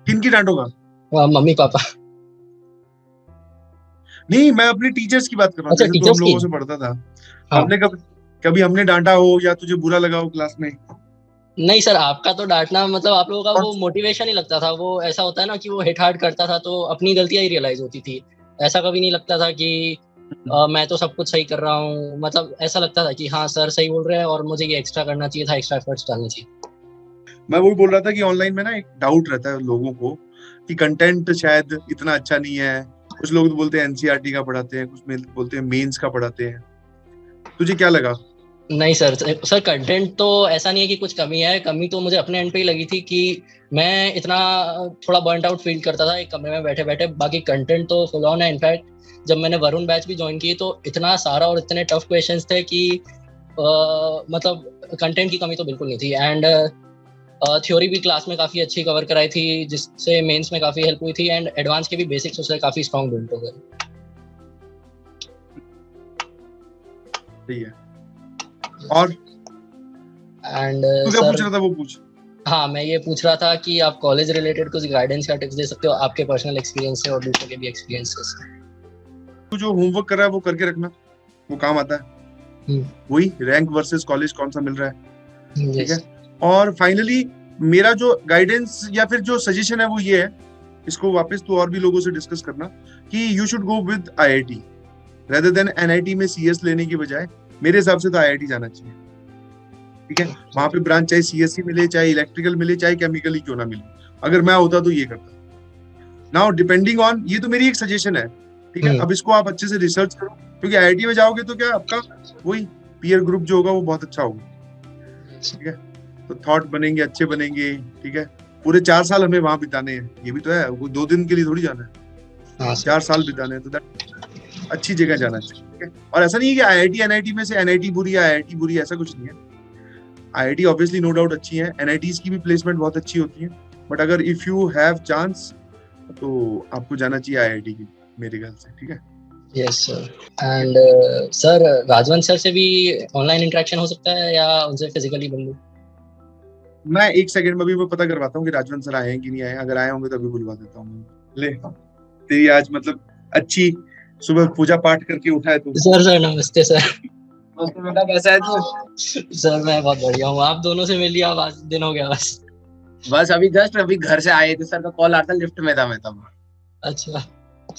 किनकी डांट होगा? Mummy papa. नहीं, मैं अपने टीचर्स की बात कर रहा हूँ। जैसे तू हम लोगों से पढ़ता था, हमने कभी हमने डांटा हो या तुझे बुरा लगा हो क्लास में? नहीं सर, आपका तो डांटना मतलब आप लोगों का वो मोटिवेशन ही लगता था। वो ऐसा होता है ना कि वो हिट हार्ट करता था तो अपनी गलतियां ही रियलाइज होती थी। ऐसा कभी नहीं लगता था कि मैं तो सब कुछ सही कर रहा हूँ। मतलब ऐसा लगता था कि हाँ सर सही बोल रहे हैं और मुझे ये एक्स्ट्रा करना चाहिए था, एक्स्ट्रा एफर्ट्स डालने चाहिए। मैं वही बोल रहा था कि ऑनलाइन में ना एक डाउट रहता है लोगों को कि कंटेंट शायद इतना अच्छा नहीं है। कुछ लोग तो बोलते हैं एनसीईआरटी का पढ़ाते हैं, कुछ बोलते हैं मेंस का पढ़ाते हैं। तुझे क्या लगा? नहीं सर कंटेंट तो ऐसा नहीं है कि कुछ कमी है। कमी तो मुझे अपने एंड पे ही लगी थी कि मैं इतना थोड़ा बर्नड आउट फील करता था एक कमरे में बैठे बैठे। बाकी कंटेंट तो फुल ऑन है। इनफैक्ट जब मैंने वरुण बैच भी ज्वाइन की तो इतना सारा और इतने टफ क्वेश्चंस थे कि मतलब कंटेंट की कमी तो बिल्कुल नहीं थी। एंड थ्योरी भी क्लास में काफी अच्छी कवर कराई थी, जिससे मेंस में काफी हेल्प हुई थी। एंड एडवांस के भी बेसिक्स उससे काफी स्ट्रांग बिल्ड हो गए। सही है। और एंड तू क्या पूछ रहा था वो पूछ। हाँ, मैं ये पूछ रहा था कि आप कॉलेज रिलेटेड कुछ गाइडेंस या टिप्स दे सकते हो आपके पर्सनल एक्सपीरियंस से और दूसरों के भी एक्सपीरियंसेस से। तो जो होमवर्क कर रहा है वो करके रखना, वो काम आता है। वही रैंक वर्सेस कॉलेज कौन सा मिल रहा है, ठीक है। और फाइनली मेरा जो गाइडेंस या फिर जो सजेशन है वो ये है, इसको वापस तो और भी लोगों से डिस्कस करना, कि you should go with IIT rather than NIT में सीएस लेने की बजाय। मेरे हिसाब से तो आईआईटी जाना चाहिए, ठीक है। वहां पे ब्रांच चाहे सीएससी मिले, चाहे इलेक्ट्रिकल मिले, चाहे केमिकल ही क्यों ना मिले, अगर मैं होता तो ये करता। नाउ डिपेंडिंग ऑन, ये तो मेरी एक सजेशन है, ठीक है। अब इसको आप अच्छे से रिसर्च करो, क्योंकि आईआईटी में जाओगे तो क्या आपका वही पीयर ग्रुप जो होगा वो बहुत अच्छा होगा, ठीक है। तो थॉट बनेंगे, अच्छे बनेंगे, ठीक है। पूरे 4 साल हमें वहां बिताने हैं, ये भी तो है, वो 2 दिन के लिए थोड़ी जाना है, 4 साल बिताने हैं, तो अच्छी जगह जाना चाहिए, ठीक है। और ऐसा नहीं है कि आईआईटी एनआईटी में से एनआईटी बुरी है, आईआईटी बुरी है, ऐसा कुछ नहीं है। आईआईटी ऑब्वियसली नो डाउट अच्छी है, एनआईटीज की भी प्लेसमेंट बहुत अच्छी होती है, बट अगर इफ यू हैव चांस तो आपको जाना चाहिए आईआईटी की, मेरे ख्याल से, ठीक है। Yes sir. एंड सर, राजवंश सर से भी ऑनलाइन इंटरेक्शन हो सकता है या उनसे फिजिकली मिलूं? मैं 1 सेकंड में भी मैं पता करवाता हूँ कि राजवंश सर आए हैं कि नहीं आए। अगर आए होंगे तो अभी बुलवा देता हूँ। ले, तेरी आज मतलब अच्छी सुबह पूजा पाठ करके उठा है तू। सर नमस्ते सर। नमस्ते बेटा, कैसा है तू? सर मैं बहुत बढ़िया हूँ, आप दोनों से मिल लिया, आज दिन हो गया बस अभी जस्ट अभी घर से आए थे, सर का कॉल आता, लिफ्ट में था मैं तब। अच्छा।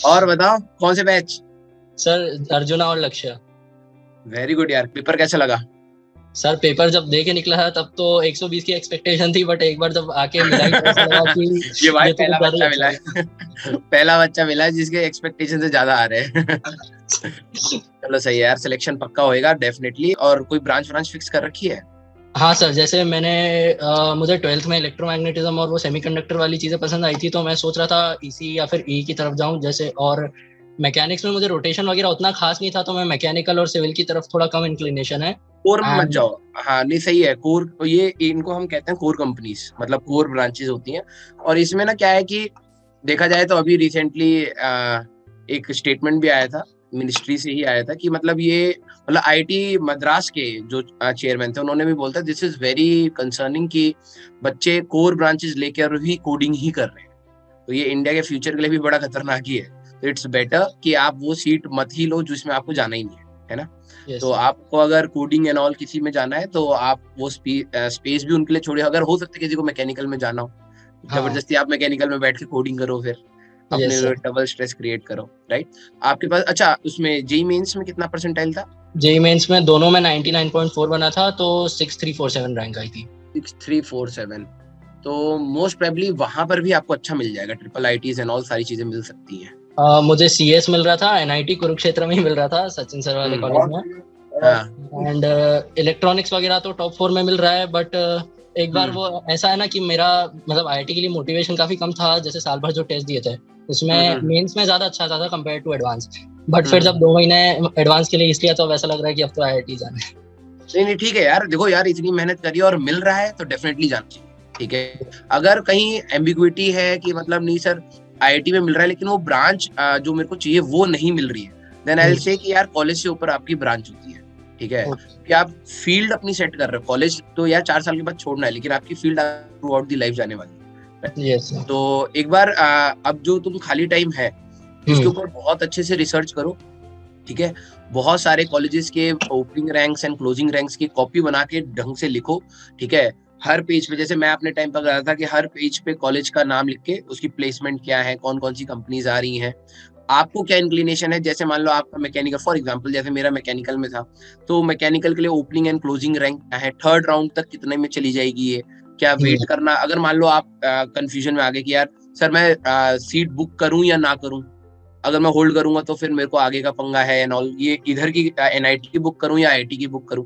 और बताओ कौन से बैच? सर अर्जुना और लक्ष्य। वेरी गुड यार, पेपर कैसा लगा? सर पेपर जब दे के निकला था तब तो 120 की एक्सपेक्टेशन थी, बट एक बार जब आके मिला ही तो ऐसा लगा कि ये भाई ये तो पहला कुछ बच्चा ज्यादा मिला है। पहला बच्चा मिला है जिसके एक्सपेक्टेशन से ज्यादा आ रहे हैं। चलो सही है यार, सिलेक्शन पक्का होएगा डेफिनेटली। और कोई ब्रांच फिक्स कर रखी है? हाँ सर, जैसे मैंने मुझे 12th में इलेक्ट्रोमैग्नेटिज्म और वो सेमीकंडक्टर वाली चीजें पसंद आई थी, तो मैं सोच रहा था ईसी या फिर ई की तरफ जाऊं जैसे। और मैकेनिक्स में मुझे रोटेशन वगैरह उतना खास नहीं था, तो मैं मैकेनिकल और सिविल की तरफ थोड़ा कम इंक्लिनेशन है। कोर में मत जाओ। हाँ नहीं सही है, कोर, ये इनको हम कहते हैं कोर कंपनीज, मतलब कोर ब्रांचेस होती हैं। और इसमें ना क्या है कि देखा जाए तो अभी रिसेंटली एक स्टेटमेंट भी आया था, मिनिस्ट्री से ही आया था, कि मतलब ये मतलब आईटी मद्रास के जो चेयरमैन थे उन्होंने भी बोलता दिस इज वेरी कंसर्निंग कि बच्चे कोर ब्रांचेस लेकर ही कोडिंग ही कर रहे हैं। तो ये इंडिया के फ्यूचर के लिए भी बड़ा खतरनाक ही है। तो इट्स बेटर कि आप वो सीट मत ही लो जिसमें आपको जाना ही नहीं है ना। तो आपको अगर कोडिंग एंड ऑल किसी में जाना है तो आप वो स्पेस भी उनके लिए छोड़िए। अगर हो सकता है किसी को मैकेनिकल में जाना हो, जबरदस्ती आप मैकेनिकल में बैठ के कोडिंग करो, फिर अपने डबल स्ट्रेस क्रिएट करो, राइट। आपके पास अच्छा, उसमें जेईई मेंस में कितना परसेंटाइल था? जेईई मेंस में दोनों में 99.4 बना था, तो 6347 रैंक आई थी। 6347, तो मोस्ट प्रोबेबली वहां पर भी आपको अच्छा मिल जाएगा, ट्रिपल आईटीज एंड ऑल सारी चीजें मिल सकती हैं। मुझे सीएस मिल रहा था, एनआईटी कुरुक्षेत्र में ही मिल रहा था, सचिन सर वाले कॉलेज में। एंड इलेक्ट्रॉनिक्स वगैरह तो टॉप 4 में मिल रहा है, बट एक बार वो ऐसा है ना कि मेरा मतलब आईआईटी के लिए मोटिवेशन काफी कम था। जैसे साल भर जो टेस्ट दिए थे उसमें मेंस में ज्यादा अच्छा था कंपेयर टू एडवांस, बट फिर जब 2 महीने एडवांस के लिए इसलिए तो वैसा लग रहा है कि अब तो आईआईटी जाना है। नहीं ठीक है यार, देखो यार इतनी मेहनत करी और मिल रहा है तो डेफिनेटली जाना चाहिए, ठीक है। अगर कहीं एम्बिग्विटी है कि मतलब नहीं सर आईआईटी में मिल रहा है लेकिन वो ब्रांच जो मेरे को चाहिए वो नहीं मिल रही है, देन आई विल से कि यार कॉलेज से ऊपर आपकी ब्रांच होती है, ठीक है। कि आप फील्ड अपनी सेट कर रहे हो, कॉलेज तो यार 4 साल के बाद छोड़ना है, लेकिन आपकी field through out the life जाने वाली है। तो एक बार अब जो तुम खाली टाइम है इसके ऊपर बहुत अच्छे से रिसर्च करो, ठीक है। बहुत सारे कॉलेजेस के opening ranks and closing ranks की कॉपी बना के ढंग से लिखो, ठीक है। हर पेज पे, जैसे मैं अपने टाइम पर कर रहा था कि हर पेज पे कॉलेज का नाम लिख के उसकी प्लेसमेंट क्या है, कौन कौन सी कंपनीज आ रही हैं, आपको क्या इंक्लिनेशन है। जैसे मान लो आपका मैकेनिकल, फॉर एग्जांपल जैसे मेरा मैकेनिकल में था, तो मैकेनिकल के लिए ओपनिंग एंड क्लोजिंग रैंक क्या है, 3rd राउंड तक कितने में चली जाएगी ये, क्या वेट करना। अगर मान लो आप कंफ्यूजन में आ गए कि यार सर मैं सीट बुक करूं या ना करूं, अगर मैं होल्ड करूंगा तो फिर मेरे को आगे का पंगा है एंड ऑल, ये इधर की एनआईटी की बुक करूं या आईआईटी की बुक करूं।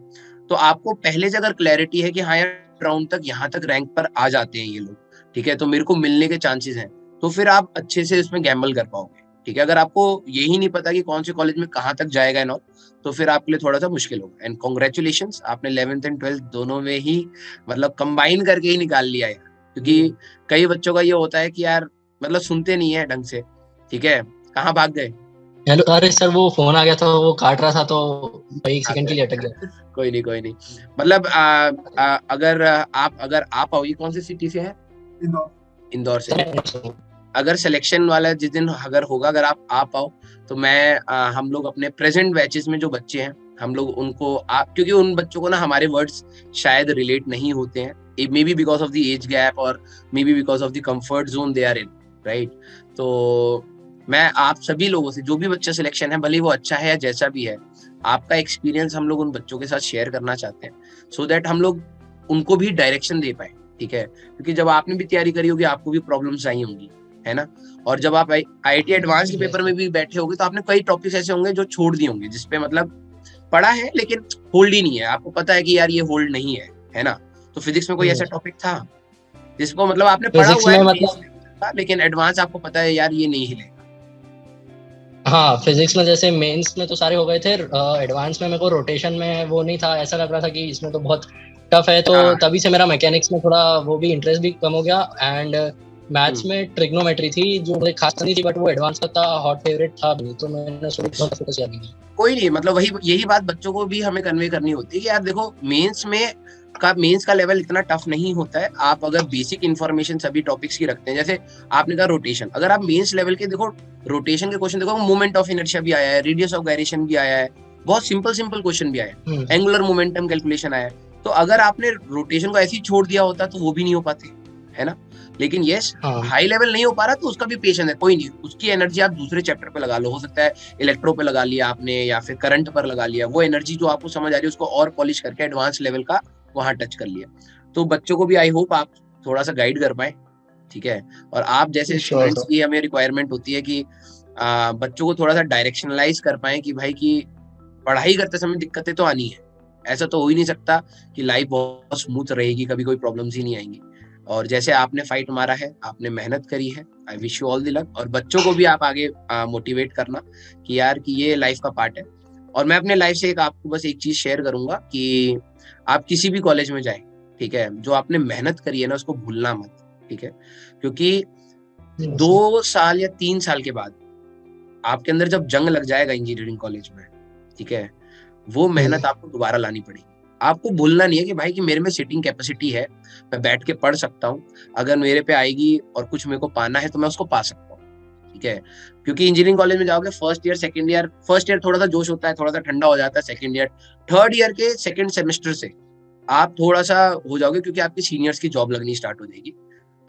तो आपको पहले से अगर क्लैरिटी है कि हाँ यार राउंड तक यहाँ तक रैंक पर आ जाते हैं ये लोग, ठीक है, तो मेरे को मिलने के चांसेस हैं, तो फिर आप अच्छे से इसमें गैम्बल कर पाओगे, ठीक है। अगर आपको यही नहीं पता कि कौन से कॉलेज में कहाँ तक जाएगा एंड ऑल, तो फिर आपके लिए थोड़ा सा मुश्किल होगा। एंड कॉन्ग्रेचुलेशंस, आपने 11th एंड 12th दोनों में ही मतलब कंबाइन करके ही निकाल लिया है। क्योंकि कई बच्चों का ये होता है कि यार मतलब सुनते नहीं है ढंग से, ठीक है, कहाँ भाग गए, हेलो, अरे सर वो फोन आ गया था, वो काट रहा था तो भाई एक सेकंड के लिए अटक गया। कोई नहीं। मतलब अगर आप आओ, ये कौन सी सिटी से है? इंदौर से। अगर सिलेक्शन वाला जिस दिन अगर होगा, अगर आप आ पाओ तो मैं हम लोग अपने प्रेजेंट बैचेस में जो बच्चे हैं हम लोग उनको क्योंकि उन बच्चों को ना हमारे वर्ड्स शायद रिलेट नहीं होते हैं, may be because of the age gap और may be because of the comfort zone they are in, right. तो मैं आप सभी लोगों से, जो भी बच्चा सिलेक्शन है भले वो अच्छा है या जैसा भी है, आपका एक्सपीरियंस हम लोग उन बच्चों के साथ शेयर करना चाहते हैं, सो दैट हम लोग उनको भी डायरेक्शन दे पाए, ठीक है। क्योंकि जब आपने भी तैयारी करी होगी आपको भी प्रॉब्लम्स आई होंगी, है ना। और जब आप IIT एडवांस के पेपर में भी बैठे होंगे तो आपने कई टॉपिक्स ऐसे होंगे जो छोड़ दिए होंगे, जिसपे मतलब पढ़ा है लेकिन होल्ड ही नहीं है, आपको पता है कि यार ये होल्ड नहीं है ना। तो फिजिक्स में कोई ऐसा टॉपिक था जिसको मतलब आपने पढ़ा हुआ है मतलब, लेकिन एडवांस आपको पता है यार ये नहीं हिलेगा? हाँ, फिजिक्स में जैसे मेंस में तो सारे हो गए थे, एडवांस में मेरे को रोटेशन में वो नहीं था, ऐसा लग रहा था कि इसमें तो बहुत टफ है, तो तभी से मेरा मैकेनिक्स में थोड़ा वो भी इंटरेस्ट भी कम हो गया। एंड मैथ्स में ट्रिग्नोमेट्री थी जो मुझे खास नहीं थी, बट वो एडवांस का था, हॉट फेवरेट था भी, तो मैंने उसको बहुत फोकस किया भी। कोई नहीं, मतलब वही यही बात बच्चों को भी हमें कन्वे करनी होती है कि यार देखो मेंस का लेवल इतना टफ नहीं होता है। आप अगर बेसिक इन्फॉर्मेशन सभी टॉपिक्स की रखते हैं, जैसे आपने कहा रोटेशन, अगर आप मेंस लेवल के देखो रोटेशन के क्वेश्चन देखो, मोमेंट ऑफ इनर्शिया भी आया है, रेडियस ऑफ गायरेशन भी आया है, बहुत सिंपल क्वेश्चन भी आया है, एंगुलर मोमेंटम कैलकुलेशन आया है। तो अगर आपने रोटेशन को ऐसे ही छोड़ दिया होता तो वो भी नहीं हो पाते, है ना। लेकिन यस, हाई लेवल नहीं हो पा रहा तो उसका भी पेशेंस है, कोई नहीं, उसकी एनर्जी आप दूसरे चैप्टर पे लगा लो, हो सकता है इलेक्ट्रो पे लगा लिया आपने या फिर करंट पर लगा लिया, वो एनर्जी जो आपको समझ आ रही है उसको और पॉलिश करके एडवांस लेवल का वहां टच कर लिया। तो बच्चों को भी आई होप आप थोड़ा सा गाइड कर पाए, ठीक है। और आप जैसे स्टूडेंट्स की हमें रिक्वायरमेंट होती है कि बच्चों को थोड़ा सा डायरेक्शनलाइज कर पाए कि भाई की पढ़ाई करते समय दिक्कतें तो आनी है, ऐसा तो हो ही नहीं सकता कि लाइफ बहुत स्मूथ रहेगी, कभी कोई प्रॉब्लम्स ही नहीं आएंगी। और जैसे आपने फाइट मारा है, आपने मेहनत करी है, I wish you all the luck. और बच्चों को भी आप आगे मोटिवेट करना कि यार कि ये लाइफ का पार्ट है। और मैं अपने लाइफ से आपको बस एक चीज शेयर करूंगा कि आप किसी भी कॉलेज में जाए, ठीक है, जो आपने मेहनत करी है ना उसको भूलना मत, ठीक है। क्योंकि 2 साल या 3 साल के बाद आपके अंदर जब जंग लग जाएगा इंजीनियरिंग कॉलेज में, ठीक है, वो मेहनत आपको दोबारा लानी पड़ेगी। आपको भूलना नहीं है कि भाई कि मेरे में सिटिंग कैपेसिटी है, मैं बैठ के पढ़ सकता हूँ, अगर मेरे पे आएगी और कुछ मेरे को पाना है तो मैं उसको पा सकता हूँ, ठीक है। क्योंकि इंजीनियरिंग कॉलेज में जाओगे first year second year, first year थोड़ा सा जोश होता है, थोड़ा सा ठंडा हो जाता है, सेकंड ईयर थर्ड ईयर के सेकंड सेमेस्टर से आप थोड़ा सा हो जाओगे, क्योंकि आपके सीनियर्स की जॉब लगनी स्टार्ट हो जाएगी,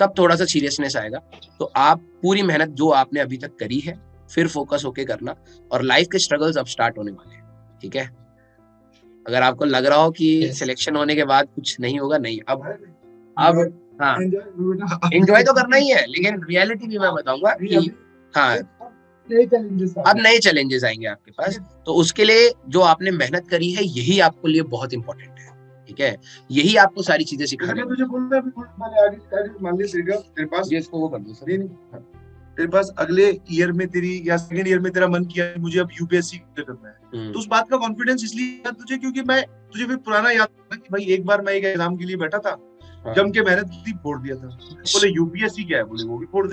तब थोड़ा सा सीरियसनेस आएगा। तो आप पूरी मेहनत जो आपने अभी तक करी है फिर फोकस होके करना, और लाइफ के स्ट्रगल्स अब स्टार्ट होने वाले हैं, ठीक है। अगर आपको लग रहा हो कि सिलेक्शन होने के बाद कुछ नहीं होगा, नहीं, अब हाँ एंजॉय तो करना ही है, लेकिन रियलिटी भी मैं बताऊंगा कि हाँ अब नए चैलेंजेस आएंगे आपके पास, तो उसके लिए जो आपने मेहनत करी है यही आपके लिए बहुत इंपॉर्टेंट है, ठीक है। यही आपको सारी चीजें सिखाने तेरे पास अगले ईयर में तेरी या सेकंड ईयर में तेरा मन किया मुझे अब यूपीएससी करना है, तो उस बात का कॉन्फिडेंस इसलिए तुझे क्योंकि मैं तुझे फिर पुराना याद था कि भाई एक बार मैं एक एग्जाम के लिए बैठा था, जम के मेहनत की, फोड़ दिया था। बोले यूपीएससी क्या है, बोले वो भी फोड़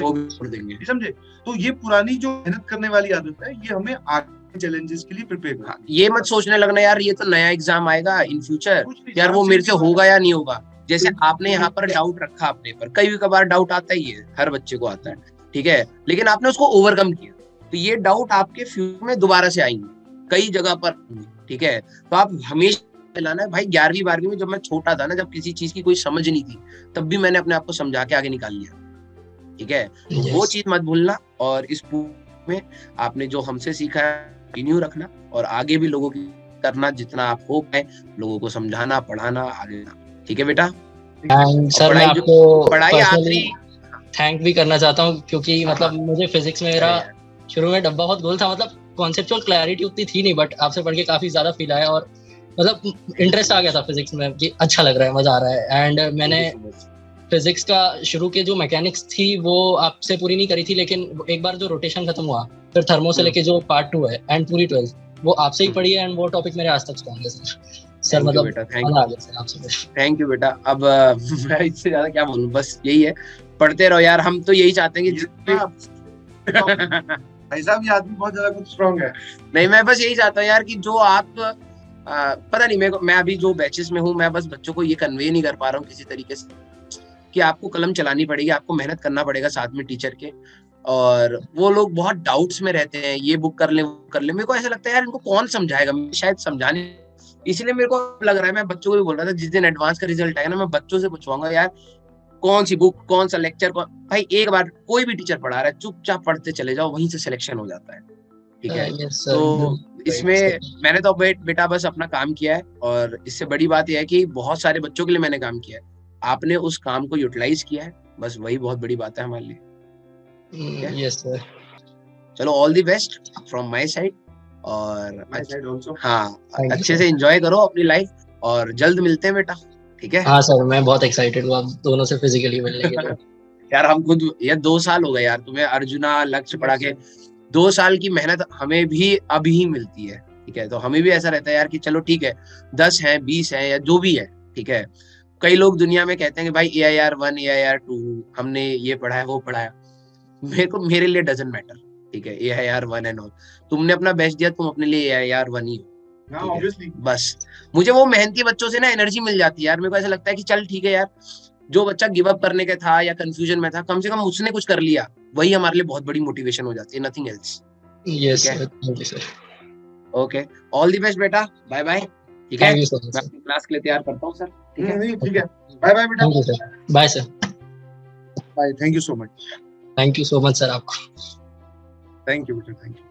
देंगे, समझे। तो ये पुरानी जो मेहनत करने वाली आदत है ये हमें आगे चैलेंजेस के लिए प्रिपेयर करना। ये मत सोचने लगना यार ये तो नया एग्जाम आएगा इन फ्यूचर, यार वो मेरे से होगा या नहीं होगा। जैसे आपने यहाँ पर डाउट रखा अपने पर, कई कबार डाउट आता ही है, हर बच्चे को आता है, ठीक है, लेकिन आपने उसको ओवरकम किया, तो ये डाउट आपके फ्यूचर में दोबारा से आएंगे कई जगह पर, ठीक है। तो आप हमेशा लाना है भाई, 11वीं 12वीं में जब मैं छोटा था ना, जब किसी चीज की कोई समझ नहीं थी, तब भी मैंने अपने आप को समझा के आगे निकाल लिया, ठीक है। तो वो चीज मत भूलना, और इस में आपने जो हमसे सीखा है कंटिन्यू रखना, और आगे भी लोगों की करना जितना आप हो पाए, लोगों को समझाना, पढ़ाना, आगे, ठीक है बेटा। सर मैं आपको पढ़ाई आखिरी थैंक भी करना चाहता हूँ, क्योंकि मतलब मुझे फिजिक्स में मेरा शुरू में डब्बा बहुत गोल था, मतलब कॉन्सेप्चुअल क्लैरिटी उतनी थी नहीं, बट आपसे पढ़ के काफी ज्यादा फील आया और मतलब इंटरेस्ट आ गया था फिजिक्स में कि अच्छा लग रहा है, मजा आ रहा है। एंड मैंने फिजिक्स का शुरू के जो मैकेनिक्स थी वो आपसे पूरी नहीं करी थी, लेकिन एक बार जो रोटेशन खत्म हुआ, फिर थर्मो से लेके जो पार्ट 2 है एंड पूरी 12 वो आपसे ही पढ़ी है, एंड वो टॉपिक मेरे आज तक स्ट्रॉन्ग है सर। मतलब थैंक यू बेटा। अब मैं इससे ज्यादा क्या बोलूं, बस यही है, पढ़ते रहो यार, हम तो यही चाहते हैं कि भाई साहब ये आदमी बहुत ज्यादा कुछ स्ट्रांग है। नहीं, मैं बस यही चाहता हूँ यार कि जो आप पता नहीं मेरे को, मैं अभी जो बैचेस में हूँ, मैं बस बच्चों को ये कन्वे नहीं कर पा रहा हूँ किसी तरीके से कि आपको कलम चलानी पड़ेगी, आपको मेहनत करना पड़ेगा साथ में टीचर के। और वो लोग बहुत डाउट्स में रहते हैं, ये बुक कर ले वो कर ले। मेरे को ऐसा लगता है यार इनको कौन समझाएगा, शायद समझाने, इसलिए मेरे को लग रहा है, मैं बच्चों को भी बोल रहा था जिस दिन एडवांस का रिजल्ट आएगा ना, मैं बच्चों से पूछवाऊंगा यार कौन सी बुक, कौन सा लेक्चर, भाई एक बार कोई भी टीचर पढ़ा रहा है चुपचाप पढ़ते चले जाओ, वहीं से सिलेक्शन हो जाता है, ठीक है। यस तो सर। इसमें मैंने तो बेटा बस अपना काम किया है, और इससे बड़ी बात यह है कि बहुत सारे बच्चों के लिए मैंने काम किया है, आपने उस काम को यूटिलाइज किया है, बस वही बहुत बड़ी बात है हमारे लिए। Yes sir. चलो all the best from my side, और हाँ Thank you, अच्छे sir. से एंजॉय करो अपनी लाइफ, और जल्द मिलते हैं बेटा, ठीक है। हाँ सर, मैं बहुत एक्साइटेड हूँ आप दोनों से फिजिकली मिलने के लिए। यार हम खुद, यार 2 साल हो गए यार तुम्हें अर्जुना लक्ष्य पढ़ा के, 2 साल की मेहनत हमें भी अभी ही मिलती है, ठीक है। तो हमें भी ऐसा रहता है यार कि चलो ठीक है 10 है 20 है या जो भी है, ठीक है। कई लोग दुनिया में कहते हैं कि भाई AIR 1 AIR 2 हमने ये पढ़ा है वो पढ़ा है, मेरे लिए डजंट मैटर, ठीक है। AIR 1 एंड ऑल, तुमने अपना बेस्ट दिया, तुम अपने लिए AIR 1 ही हो, ठीक है? बस मुझे वो मेहनती बच्चों से ना एनर्जी मिल जाती है यार, मेरे को ऐसा लगता है कि चल ठीक है यार, जो बच्चा गिव अप करने के था या कंफ्यूजन में था, कम से कम उसने कुछ कर लिया, वही हमारे लिए बहुत बड़ी मोटिवेशन हो जाती है, nothing else. Yes sir, thank you sir. Okay, all the best बेटा, बाय बाय, ठीक है। थैंक यू सो मच मैं सर। अपनी क्लास के लिए तैयार करता हूँ सर, ठीक है। ठीक है, बाय बाय बेटा, thank you sir, bye sir. Bye, thank you so much, thank you so much sir आपको। थैंक यू बेटा, थैंक यू।